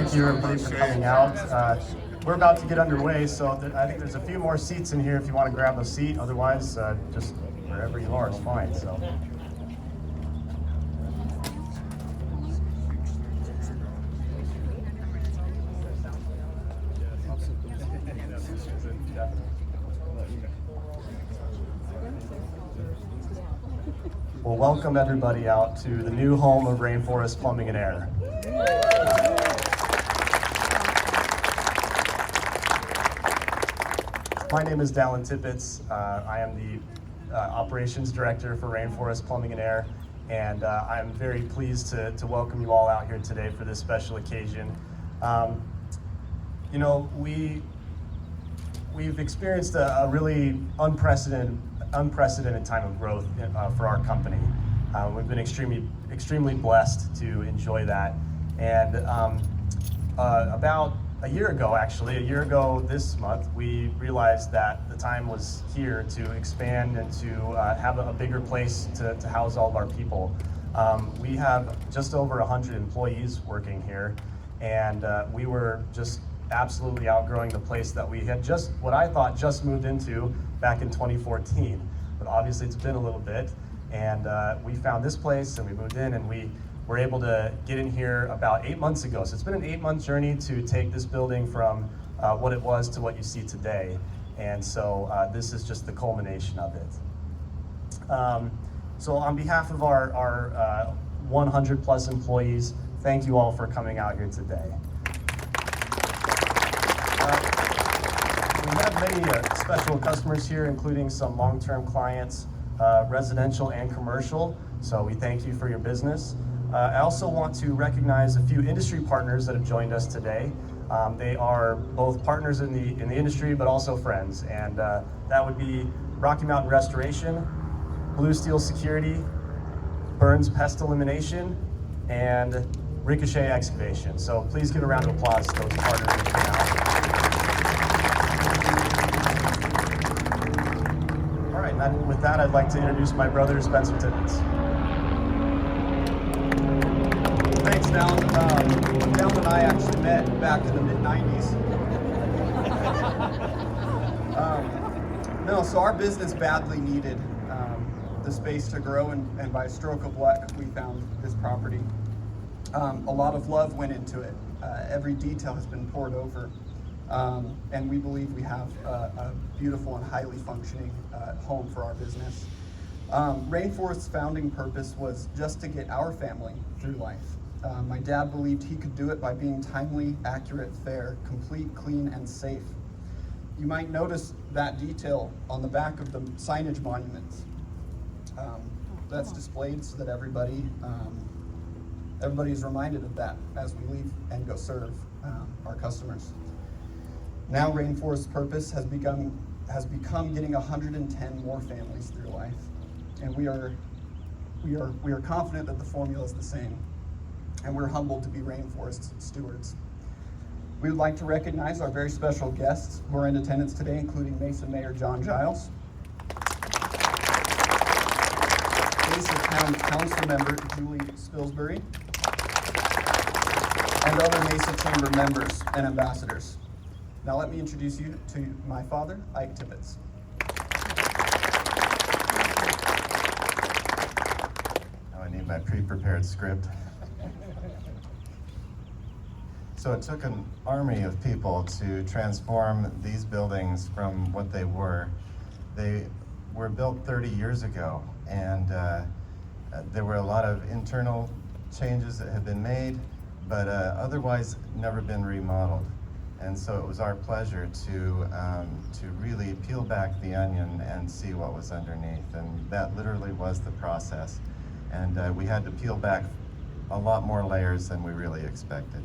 Thank you everybody for coming out. We're about to get underway, so I think there's a few more seats in here if you want to grab a seat. Otherwise, just wherever you are is fine. So. Well, welcome everybody out to the new home of Rainforest Plumbing and Air. My name is DALLIN TIPPETTS. I am the Operations Director for Rainforest Plumbing and Air, and I'm very pleased to welcome you all out here today for this special occasion. You know, we've experienced a really unprecedented time of growth for our company. We've been extremely blessed to enjoy that. And about a year ago this month, we realized that the time was here to expand and to have a bigger place to house all of our people. We have just over 100 employees working here, and we were just absolutely outgrowing the place that we had what I thought just moved into back in 2014. But obviously it's been a little bit, and we found this place and we moved in, and we were able to get in here about 8 months ago. So it's been an 8-month journey to take this building from what it was to what you see today. And so this is just the culmination of it. So on behalf of our 100 plus employees, thank you all for coming out here today. We have many special customers here, including some long-term clients, residential and commercial, so we thank you for your business. I also want to recognize a few industry partners that have joined us today. They are both partners in the industry, but also friends, and that would be Rocky Mountain Restoration, Blue Steel Security, Burns Pest Elimination, and Ricochet Excavation. So please give a round of applause to those partners who came out. All right, and with that, I'd like to introduce my brother, Spencer Tippetts. Thanks, Dallin. Dallin and I actually met back in the mid-90s. So our business badly needed the space to grow, and by a stroke of luck, we found this property. A lot of love went into it. Every detail has been poured over. And we believe we have a beautiful and highly functioning home for our business. Rainforest's founding purpose was just to get our family through life. My dad believed he could do it by being timely, accurate, fair, complete, clean, and safe. You might notice that detail on the back of the signage monuments. That's displayed so that everybody is reminded of that as we leave and go serve our customers. Now Rainforest's purpose has become getting 110 more families through life, and we are confident that the formula is the same, and we're humbled to be Rainforest's stewards. We would like to recognize our very special guests who are in attendance today, including Mesa Mayor John Giles, Mesa Town Council Member Julie SPILSBURY, and other Mesa Chamber members and ambassadors. Now let me introduce you to my father, Ike Tippetts. Now I need my pre-prepared script. So it took an army of people to transform these buildings from what they were. They were built 30 years ago, and there were a lot of internal changes that had been made, but otherwise never been remodeled. And so it was our pleasure to really peel back the onion and see what was underneath, and that literally was the process. And we had to peel back a lot more layers than we really expected.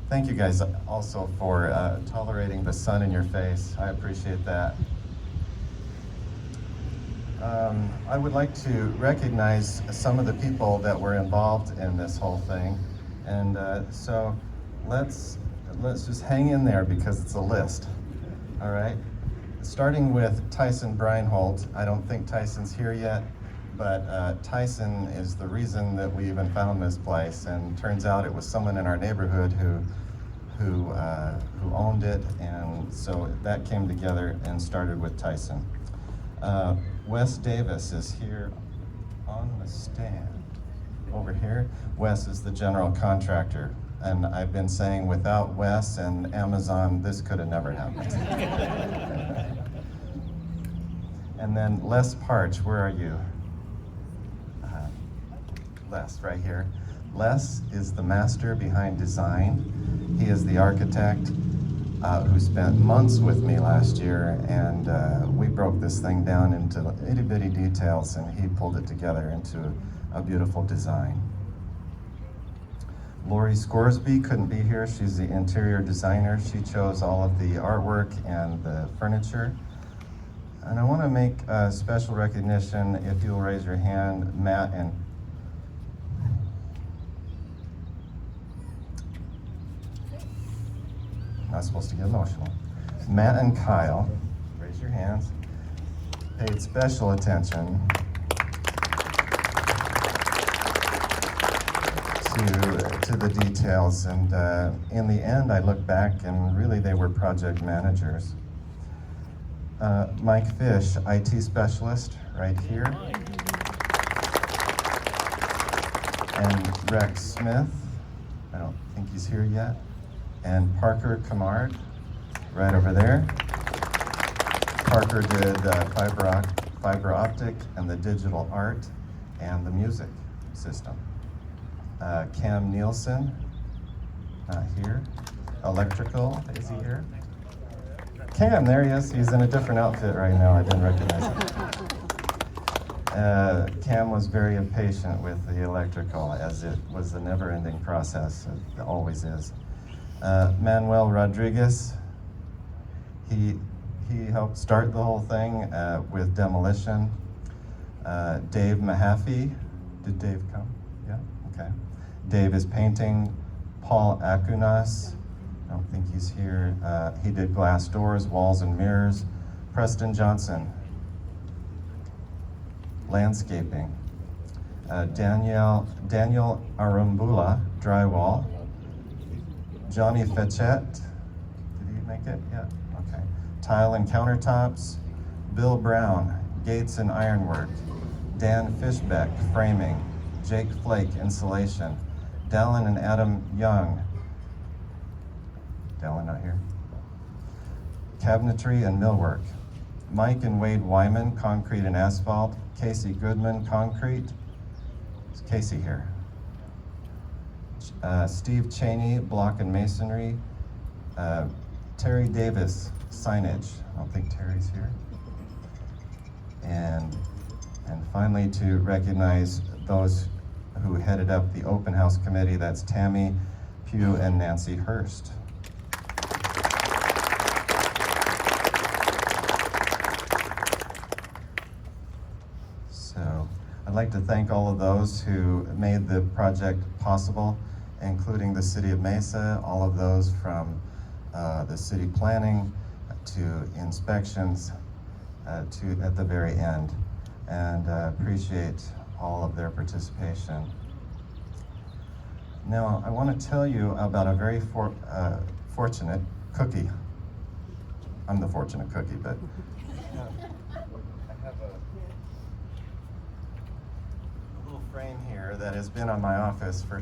Thank you guys also for tolerating the sun in your face. I appreciate that. I would like to recognize some of the people that were involved in this whole thing. And so let's just hang in there because it's a list, all right? Starting with Tyson Breinholt. I don't think Tyson's here yet, But Tyson is the reason that we even found this place, and turns out it was someone in our neighborhood who owned it, and so that came together and started with Tyson. Wes Davis is here on the stand over here. Wes is the general contractor, and I've been saying without Wes and Amazon, this could have never happened. And then Les Parch, where are you? Les, right here. Les is the master behind design. He is the architect who spent months with me last year, and we broke this thing down into itty-bitty details, and he pulled it together into a beautiful design. Lori Scoresby couldn't be here. She's the interior designer. She chose all of the artwork and the furniture. And I want to make a special recognition, if you'll raise your hand, Matt and not supposed to get emotional. Matt and Kyle, raise your hands, paid special attention to the details, and in the end I look back and really they were project managers. Mike Fish, IT specialist, right here. And Rex Smith, I don't think he's here yet. And Parker Camard, right over there. Parker did fiber optic and the digital art and the music system. Cam Nielsen, not here. Electrical, is he here? Cam, there he is. He's in a different outfit right now. I didn't recognize him. Cam was very impatient with the electrical, as it was a never-ending process. It always is. Manuel Rodriguez, he helped start the whole thing with demolition. Dave Mahaffey, did Dave come? Yeah, okay. Dave is painting. Paul Akunas, I don't think he's here. He did glass doors, walls and mirrors. Preston Johnson, landscaping. Daniel Arumbula, drywall. Johnny Fetchett, did he make it? Yeah, okay. Tile and countertops. Bill Brown, gates and ironwork. Dan Fishbeck, framing. Jake Flake, insulation. DALLIN and Adam Young. DALLIN not here. Cabinetry and millwork. Mike and Wade Wyman, concrete and asphalt. Casey Goodman, concrete. Is Casey here? Steve Cheney, block and masonry. Terry Davis, signage. I don't think Terry's here. And finally, to recognize those who headed up the open house committee, that's Tammy Pugh and Nancy Hurst. So I'd like to thank all of those who made the project possible, including the City of Mesa, all of those from the city planning to inspections to at the very end, and appreciate all of their participation. Now, I want to tell you about a very fortunate cookie. I'm the fortunate cookie, but I have a little frame here that has been on my office for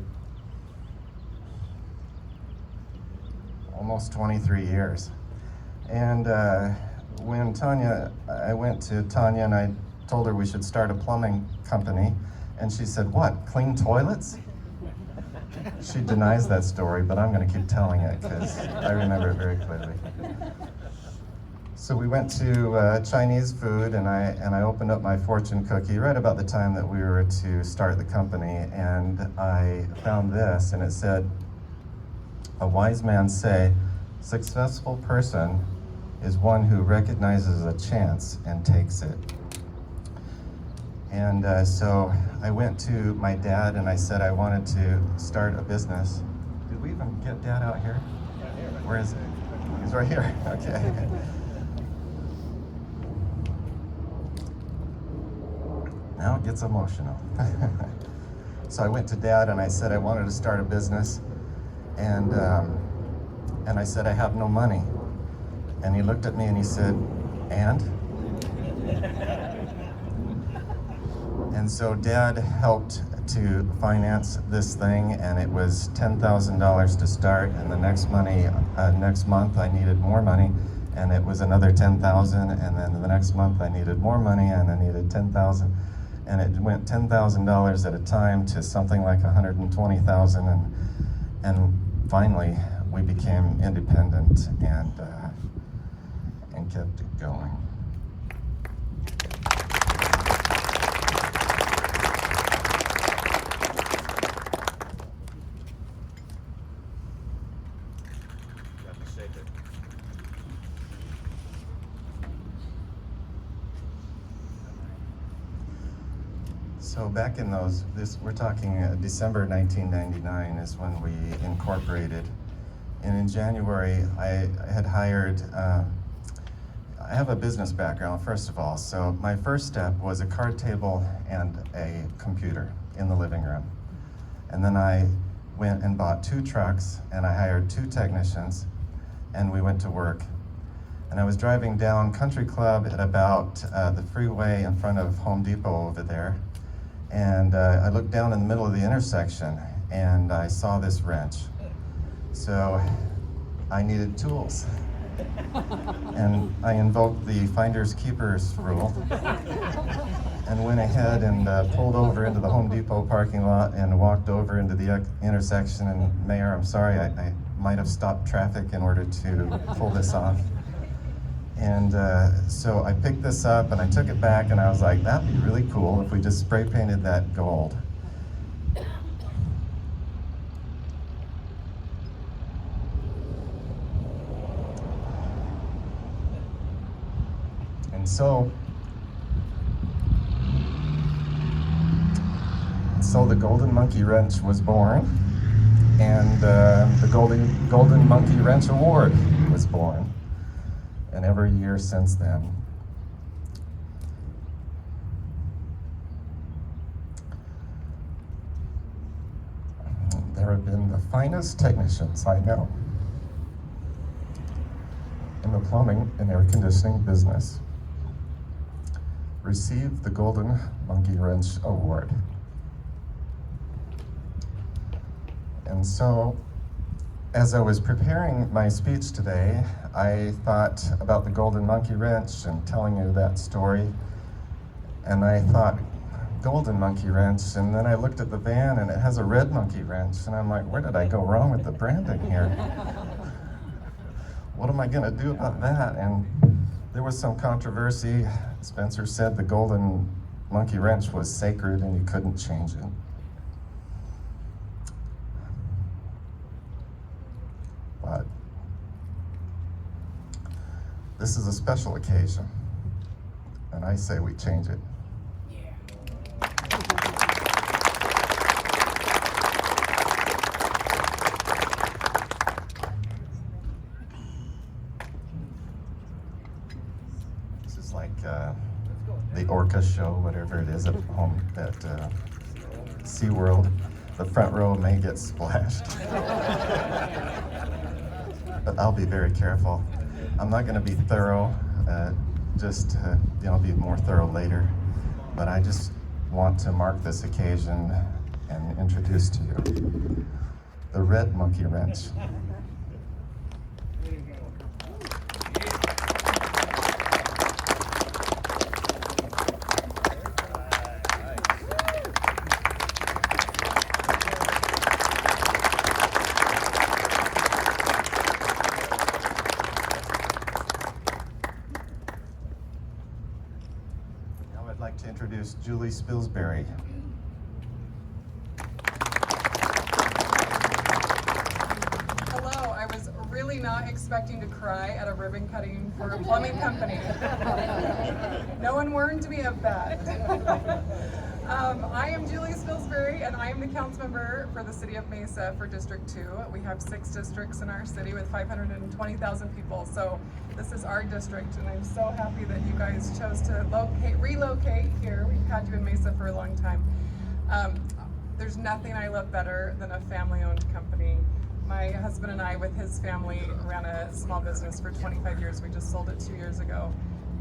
almost 23 years. And when I went to Tanya and I told her we should start a plumbing company, and she said, "What, clean toilets?" She denies that story, but I'm going to keep telling it because I remember it very clearly. So we went to Chinese food, and I opened up my fortune cookie right about the time that we were to start the company, and I found this, and it said, "A wise man say, successful person is one who recognizes a chance and takes it." And so I went to my dad and I said I wanted to start a business. Did we even get Dad out here? Yeah, here. Where is he? He's right here. Okay. Now it gets emotional. So I went to Dad and I said I wanted to start a business, and I said I have no money. And he looked at me and he said, and? And so Dad helped to finance this thing, and it was $10,000 to start, and the next month I needed more money, and it was another $10,000, and then the next month I needed more money, and I needed $10,000, and it went $10,000 at a time to something like $120,000, and finally we became independent and kept it going. So back in we're talking December 1999 is when we incorporated. And in January, I had hired, I have a business background, first of all. So my first step was a card table and a computer in the living room. And then I went and bought 2 trucks, and I hired 2 technicians, and we went to work. And I was driving down Country Club at about the freeway in front of Home Depot over there. And I looked down in the middle of the intersection and I saw this wrench. So I needed tools. And I invoked the finders keepers rule and went ahead and pulled over into the Home Depot parking lot and walked over into the intersection. And Mayor, I'm sorry, I might have stopped traffic in order to pull this off. And so I picked this up and I took it back and I was like, that'd be really cool if we just spray painted that gold. And so the Golden Monkey Wrench was born, and the Golden Monkey Wrench Award was born. And every year since then. There have been the finest technicians I know in the plumbing and air conditioning business receive the Golden Monkey Wrench Award. And so, as I was preparing my speech today, I thought about the Golden Monkey Wrench and telling you that story. And I thought, Golden Monkey Wrench, and then I looked at the van and it has a red monkey wrench, and I'm like, where did I go wrong with the branding here? What am I gonna do about that? And there was some controversy. Spencer said the Golden Monkey Wrench was sacred and you couldn't change it. But this is a special occasion, and I say we change it. This is like the Orca show, whatever it is at home at SeaWorld. The front row may get splashed. But I'll be very careful. I'm not going to be thorough, I'll be more thorough later. But I just want to mark this occasion and introduce to you the red monkey wrench. To introduce Julie SPILSBURY. Hello, I was really not expecting to cry at a ribbon cutting for a plumbing company. No one warned me of that. I am Julie Spilsbury, and I am the council member for the city of Mesa for District 2. We have 6 districts in our city with 520,000 people, so this is our district, and I'm so happy that you guys chose to relocate here. We've had you in Mesa for a long time. There's nothing I love better than a family-owned company. My husband and I, with his family, ran a small business for 25 years. We just sold it 2 years ago,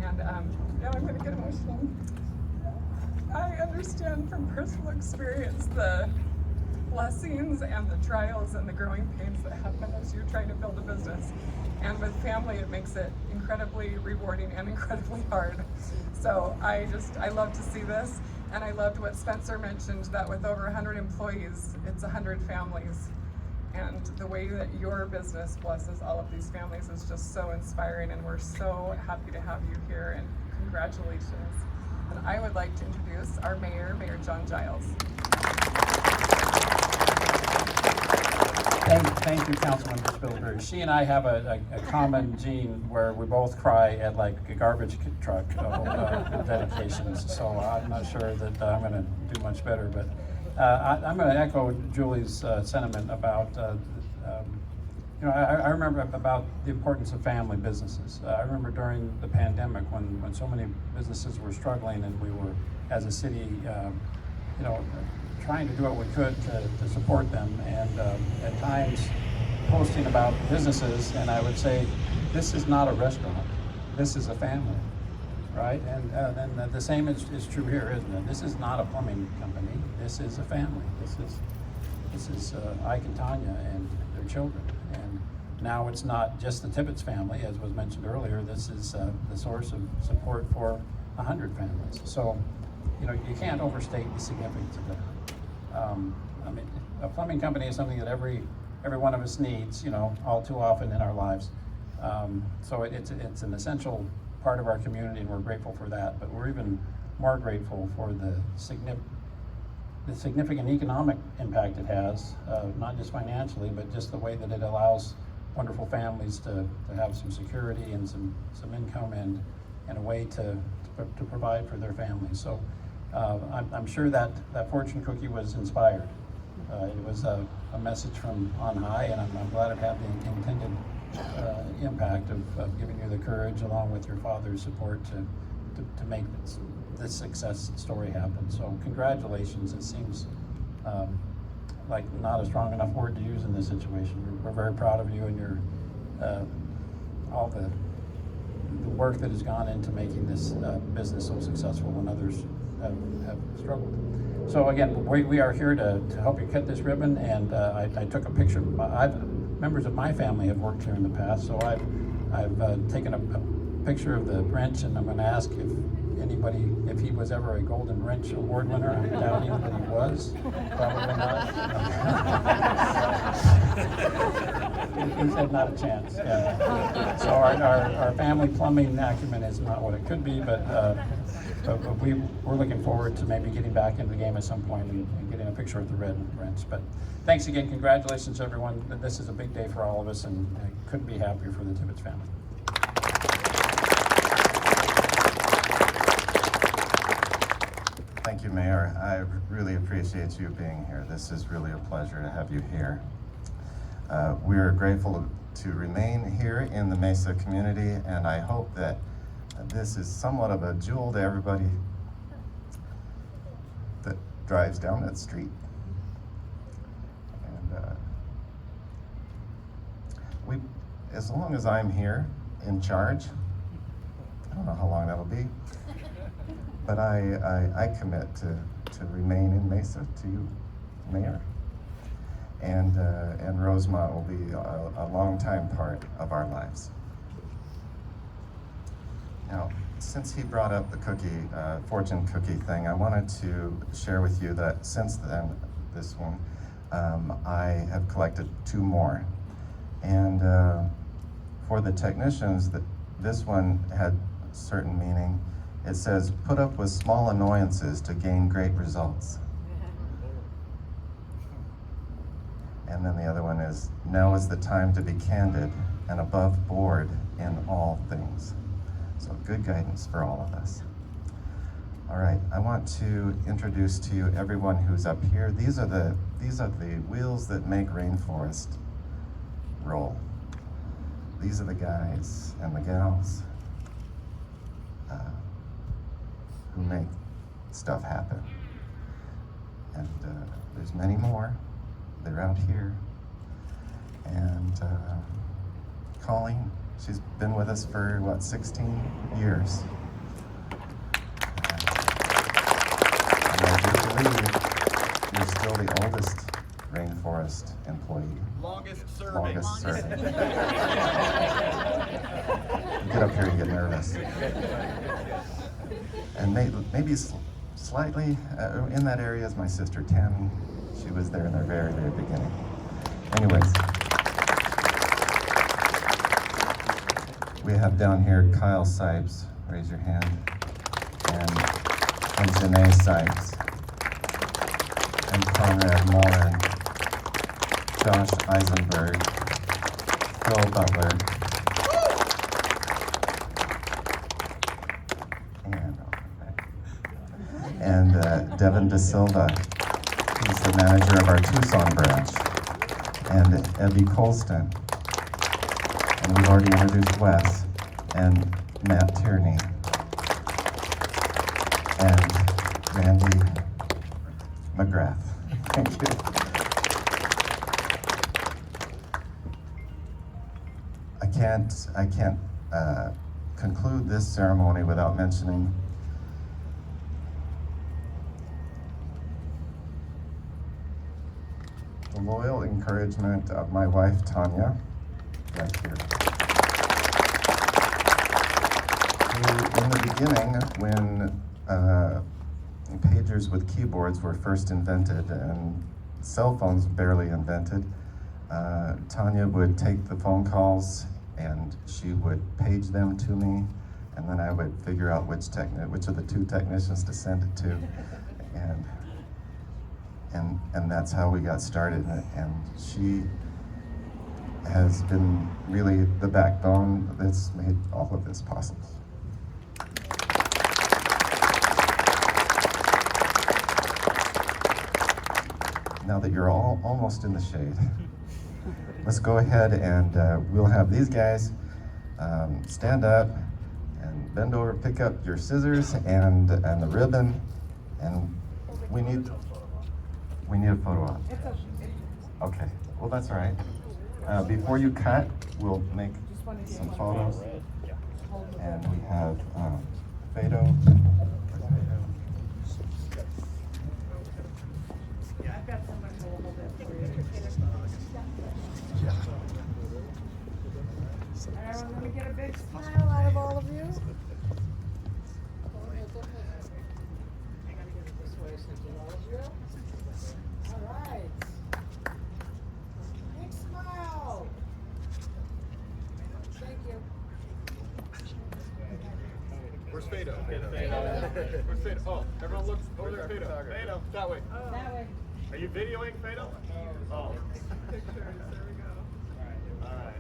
and now I'm going to get emotional. I understand from personal experience the blessings and the trials and the growing pains that happen as you're trying to build a business. And with family, it makes it incredibly rewarding and incredibly hard. So I love to see this. And I loved what Spencer mentioned, that with over 100 employees, it's 100 families. And the way that your business blesses all of these families is just so inspiring, and we're so happy to have you here, and congratulations. And I would like to introduce our mayor, Mayor John Giles. Thank you, Councilman Spilsbury. She and I have a common gene where we both cry at like a garbage truck dedications. So I'm not sure that I'm going to do much better, but I'm going to echo Julie's sentiment about. I remember about the importance of family businesses. I remember during the pandemic when so many businesses were struggling, and we were, as a city, trying to do what we could to support them, and at times posting about businesses, and I would say, this is not a restaurant, this is a family, right? And the same is true here, isn't it? This is not a plumbing company, this is a family. This is Ike and Tanya and their children. And now it's not just the TIPPETTS family, as was mentioned earlier. This is the source of support for 100 families. So, you can't overstate the significance of that. A plumbing company is something that every one of us needs, all too often in our lives. So it's an essential part of our community, and we're grateful for that. But we're even more grateful for the significant economic impact it has, not just financially, but just the way that it allows wonderful families to have some security and some income and a way to provide for their families. So I'm sure that fortune cookie was inspired. It was a message from on high, and I'm glad it had the intended impact of giving you the courage, along with your father's support, to make this success story happen. So congratulations. It seems like not a strong enough word to use in this situation. We're very proud of you and your all the work that has gone into making this business so successful when others have struggled. So again, we are here to help you cut this ribbon, and I took a picture. Members of my family have worked here in the past, so I've taken a picture of the wrench, and I'm going to ask if he was ever a Golden Wrench Award winner. I'm doubting that he was. Probably not. He said not a chance. Yeah. So our family plumbing acumen is not what it could be, but we're looking forward to maybe getting back into the game at some point and getting a picture of the red wrench. But thanks again. Congratulations, everyone. This is a big day for all of us, and I couldn't be happier for the TIPPETTS family. Thank you, Mayor. I really appreciate you being here. This is really a pleasure to have you here. We are grateful to remain here in the Mesa community, and I hope that this is somewhat of a jewel to everybody that drives down that street. And as long as I'm here in charge, I don't know how long that'll be, but I commit to remain in Mesa to you, Mayor. And N Rosemont will be a long-time part of our lives. Now, since he brought up the fortune cookie thing, I wanted to share with you that since then, this one, I have collected 2 more. And for the technicians, this one had certain meaning. It says, put up with small annoyances to gain great results. And then the other one is, now is the time to be candid and above board in all things. So good guidance for all of us. All right, I want to introduce to you everyone who's up here. These are the wheels that make rainforest roll. These are the guys and the gals who make stuff happen. And there's many more. They're out here. And Colleen, she's been with us for, what, 16 years. And I do believe you're still the oldest rainforest employee. Longest serving. Longest serving. Get up here and get nervous. And maybe slightly in that area is my sister Tammy. She was there in the very, very beginning. Anyways, we have down here Kyle Sipes, raise your hand, and Janae Sipes, and Conrad Morin, Josh Eisenberg, Phil Butler, and Devin De Silva, who's the manager of our Tucson branch, and Evie Colston, and we've already introduced Wes, and Matt Tierney, and Randy McGrath. Thank you. I can't conclude this ceremony without mentioning the loyal encouragement of my wife, Tanya, right here. Who, in the beginning, when pagers with keyboards were first invented and cell phones barely invented, Tanya would take the phone calls and she would page them to me, and then I would figure out which of the two technicians to send it to, and that's how we got started. And she has been really the backbone that's made all of this possible. Now that you're all almost in the shade, let's go ahead and we'll have these guys stand up and bend over, pick up your scissors and the ribbon, and we need a photo op. Okay, well that's all right. Before you cut, we'll make some photos, and we have Fado. I've got someone who will hold it for you. Everyone, let me get a big smile out of all of you. I gotta get it this way so you all of you. All right. Big smile. Thank you. Where's Fado? Where's Fado? Oh, everyone looks over there. Fado. Fado, that way. That way. Are you videoing Fado? Oh. Pictures, there we go. All right.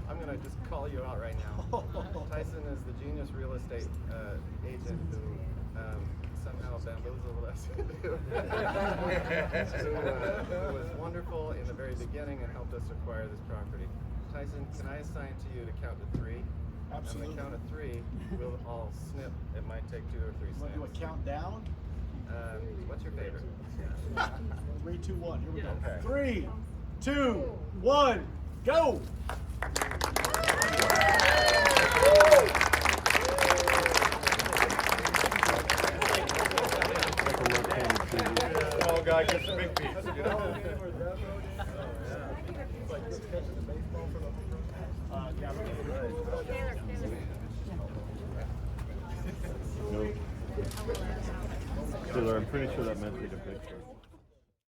I'm going to just call you out right now. Tyson is the genius real estate agent who somehow bamboozled us. Who was wonderful in the very beginning and helped us acquire this property. Tyson, can I assign to you to count to 3? Absolutely. On the count of 3, we'll all snip. It might take 2 or 3 Want to do a snips. countdown? What's your favorite? 3, 2, 1. Here we go. Okay. 3, 2, 1, go! Oh, God, get some big piece, you know? Taylor, I'm pretty sure that meant take a picture.